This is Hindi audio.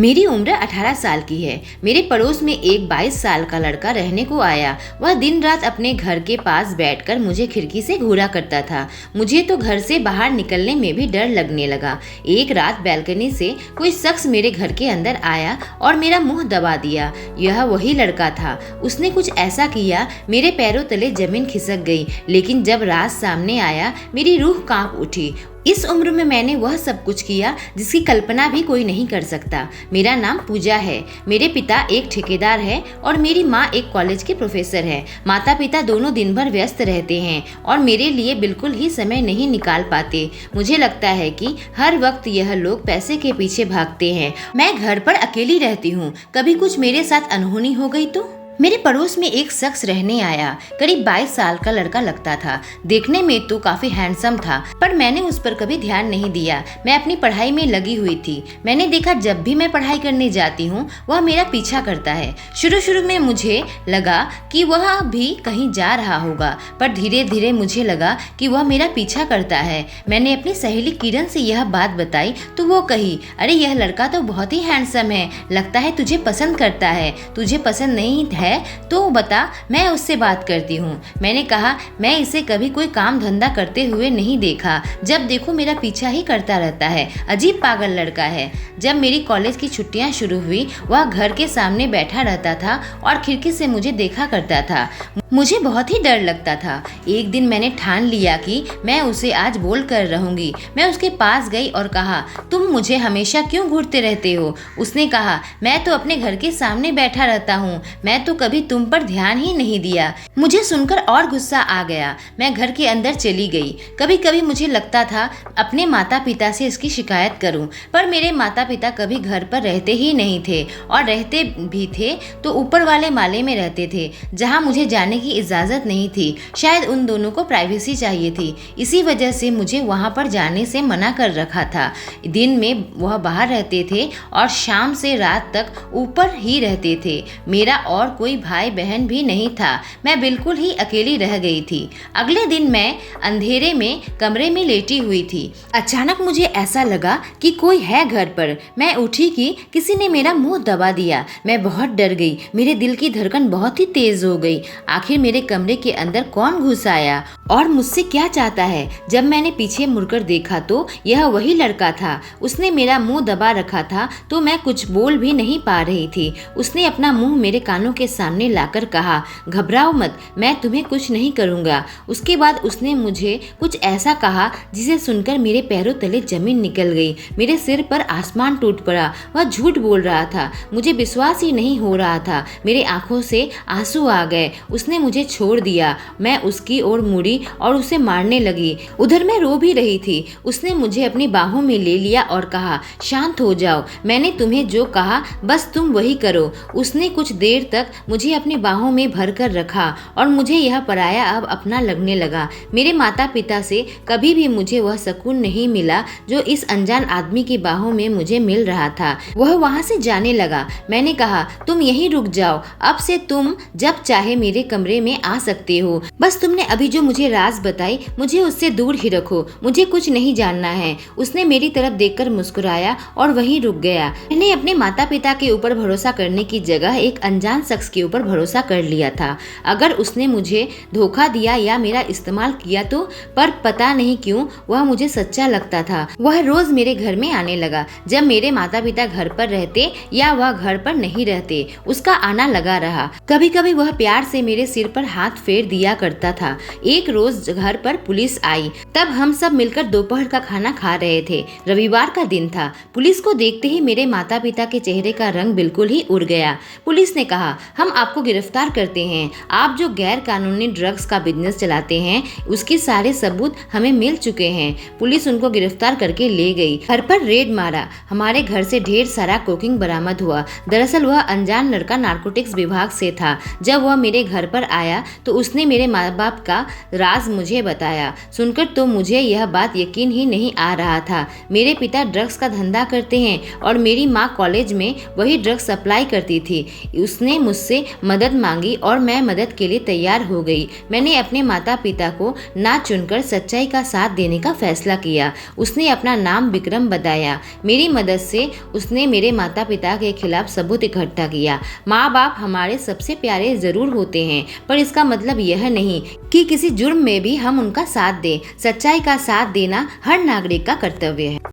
मेरी उम्र 18 साल की है। मेरे पड़ोस में एक 22 साल का लड़का रहने को आया। वह दिन रात अपने घर के पास बैठकर मुझे खिड़की से घूरा करता था। मुझे तो घर से बाहर निकलने में भी डर लगने लगा। एक रात बैल्कनी से कोई शख्स मेरे घर के अंदर आया और मेरा मुंह दबा दिया। यह वही लड़का था। उसने कुछ ऐसा किया, मेरे पैरों तले जमीन खिसक गई। लेकिन जब राज सामने आया, मेरी रूह कांप उठी। इस उम्र में मैंने वह सब कुछ किया जिसकी कल्पना भी कोई नहीं कर सकता। मेरा नाम पूजा है। मेरे पिता एक ठेकेदार है और मेरी माँ एक कॉलेज के प्रोफेसर है। माता पिता दोनों दिन भर व्यस्त रहते हैं और मेरे लिए बिल्कुल ही समय नहीं निकाल पाते। मुझे लगता है कि हर वक्त यह लोग पैसे के पीछे भागते हैं। मैं घर पर अकेली रहती हूँ। कभी कुछ मेरे साथ अनहोनी हो गई तो? मेरे पड़ोस में एक शख्स रहने आया। करीब 22 साल का लड़का लगता था। देखने में तो काफी हैंडसम था, पर मैंने उस पर कभी ध्यान नहीं दिया। मैं अपनी पढ़ाई में लगी हुई थी। मैंने देखा जब भी मैं पढ़ाई करने जाती हूँ वह मेरा पीछा करता है। शुरू में मुझे लगा कि वह भी कहीं जा रहा होगा, पर धीरे धीरे मुझे लगा कि वह मेरा पीछा करता है। मैंने अपनी सहेली किरण से यह बात बताई तो वो कही, अरे यह लड़का तो बहुत ही हैंडसम है, लगता है तुझे पसंद करता है। तुझे पसंद नहीं है तो बता, मैं उससे बात करती हूँ। मैंने कहा, मैं इसे कभी कोई काम धंधा करते हुए नहीं देखा। जब देखो मेरा पीछा ही करता रहता है। अजीब पागल लड़का है। जब मेरी कॉलेज की छुट्टियाँ शुरू हुई, वह घर के सामने बैठा रहता था और खिड़की से मुझे देखा करता था। मुझे बहुत ही डर लगता था। एक दिन मैंने ठान लिया कि मैं उसे आज बोल कर रहूंगी। मैं उसके पास गई और कहा, तुम मुझे हमेशा क्यों घूरते रहते हो? उसने कहा, मैं तो अपने घर के सामने बैठा रहता हूँ, मैं तो कभी तुम पर ध्यान ही नहीं दिया। मुझे सुनकर और गुस्सा आ गया। मैं घर के अंदर चली गई। कभी कभी मुझे लगता था अपने माता पिता से इसकी शिकायत करूं, पर मेरे माता पिता कभी घर पर रहते ही नहीं थे, और रहते भी थे तो ऊपर वाले माले में रहते थे, जहां मुझे जाने की इजाजत नहीं थी। शायद उन दोनों को प्राइवेसी चाहिए थी, इसी वजह से मुझे वहां पर जाने से मना कर रखा था। दिन में वह बाहर रहते थे और शाम से रात तक ऊपर ही रहते थे। मेरा और कोई भाई बहन भी नहीं था। मैं बिल्कुल ही अकेली रह गई थी। अगले दिन मैं अंधेरे में कमरे में लेटी हुई थी। अचानक मुझे ऐसा लगा कि कोई है घर पर। मैं उठी कि किसी ने मेरा मुंह दबा दिया। मैं बहुत डर गई। मेरे दिल की धड़कन बहुत ही तेज हो गई। आखिर मेरे कमरे के अंदर कौन घुस आया और मुझसे क्या चाहता है? जब मैंने पीछे मुड़कर देखा तो यह वही लड़का था। उसने मेरा मुंह दबा रखा था तो मैं कुछ बोल भी नहीं पा रही थी। उसने अपना मुंह मेरे कानों के सामने लाकर कहा, घबराओ मत, मैं तुम्हें कुछ नहीं करूंगा। उसके बाद उसने मुझे कुछ ऐसा कहा जिसे सुनकर मेरे पैरों तले जमीन निकल गई। मेरे सिर पर आसमान टूट पड़ा। वह झूठ बोल रहा था। मुझे विश्वास ही नहीं हो रहा था। मेरे आंखों से आंसू आ गए। उसने मुझे छोड़ दिया। मैं उसकी ओर मुड़ी और उसे मारने लगी। उधर मैं रो भी रही थी। उसने मुझे अपनी बाहों में ले लिया और कहा, शांत हो जाओ, मैंने तुम्हें जो कहा बस तुम वही करो। उसने कुछ देर तक मुझे अपनी बाहों में भर कर रखा और मुझे यह पराया अब अपना लगने लगा। मेरे माता पिता से कभी भी मुझे वह सुकून नहीं मिला जो इस अनजान आदमी की बाहों में मुझे मिल रहा था। वह वहां से जाने लगा। मैंने कहा, तुम यहीं रुक जाओ, अब से तुम जब चाहे मेरे कमरे में आ सकते हो। बस तुमने अभी जो मुझे राज बताई, मुझे उससे दूर ही रखो। मुझे कुछ नहीं जानना है। उसने मेरी तरफ देखकर मुस्कुराया और वहीं रुक गया। मैंने अपने माता पिता के ऊपर भरोसा करने की जगह एक अनजान शख्स के ऊपर भरोसा कर लिया था। अगर उसने मुझे धोखा दिया या मेरा इस्तेमाल किया तो, पर पता नहीं क्यों वह मुझे सच्चा लगता था। वह रोज मेरे घर में आने लगा। जब मेरे माता पिता घर पर रहते या वह घर पर नहीं रहते, उसका आना लगा रहा। कभी कभी वह प्यार से मेरे सिर पर हाथ फेर दिया करता था। एक रोज घर पर पुलिस आई। तब हम सब मिलकर दोपहर का खाना खा रहे थे। रविवार का दिन था। पुलिस को देखते ही मेरे माता पिता के चेहरे का रंग बिल्कुल ही उड़ गया। पुलिस ने कहा, हम आपको गिरफ्तार करते हैं। आप जो गैर कानूनी ड्रग्स का बिजनेस चलाते हैं, उसके सारे सबूत हमें मिल चुके हैं। पुलिस उनको गिरफ्तार करके ले गई। घर पर रेड मारा। हमारे घर से ढेर सारा कोकिंग बरामद हुआ। दरअसल वह अनजान लड़का नारकोटिक्स विभाग से था। जब वह मेरे घर पर आया तो उसने मेरे माँ बाप का राज मुझे बताया। सुनकर तो मुझे यह बात यकीन ही नहीं आ रहा था। मेरे पिता ड्रग्स का धंधा करते हैं और मेरी माँ कॉलेज में वही ड्रग्स सप्लाई करती थी। उसने मुझसे से मदद मांगी और मैं मदद के लिए तैयार हो गई। मैंने अपने माता पिता को ना चुनकर सच्चाई का साथ देने का फैसला किया। उसने अपना नाम विक्रम बताया। मेरी मदद से उसने मेरे माता पिता के खिलाफ सबूत इकट्ठा किया। माँ बाप हमारे सबसे प्यारे जरूर होते हैं, पर इसका मतलब यह नहीं कि किसी जुर्म में भी हम उनका साथ दें। सच्चाई का साथ देना हर नागरिक का कर्तव्य है।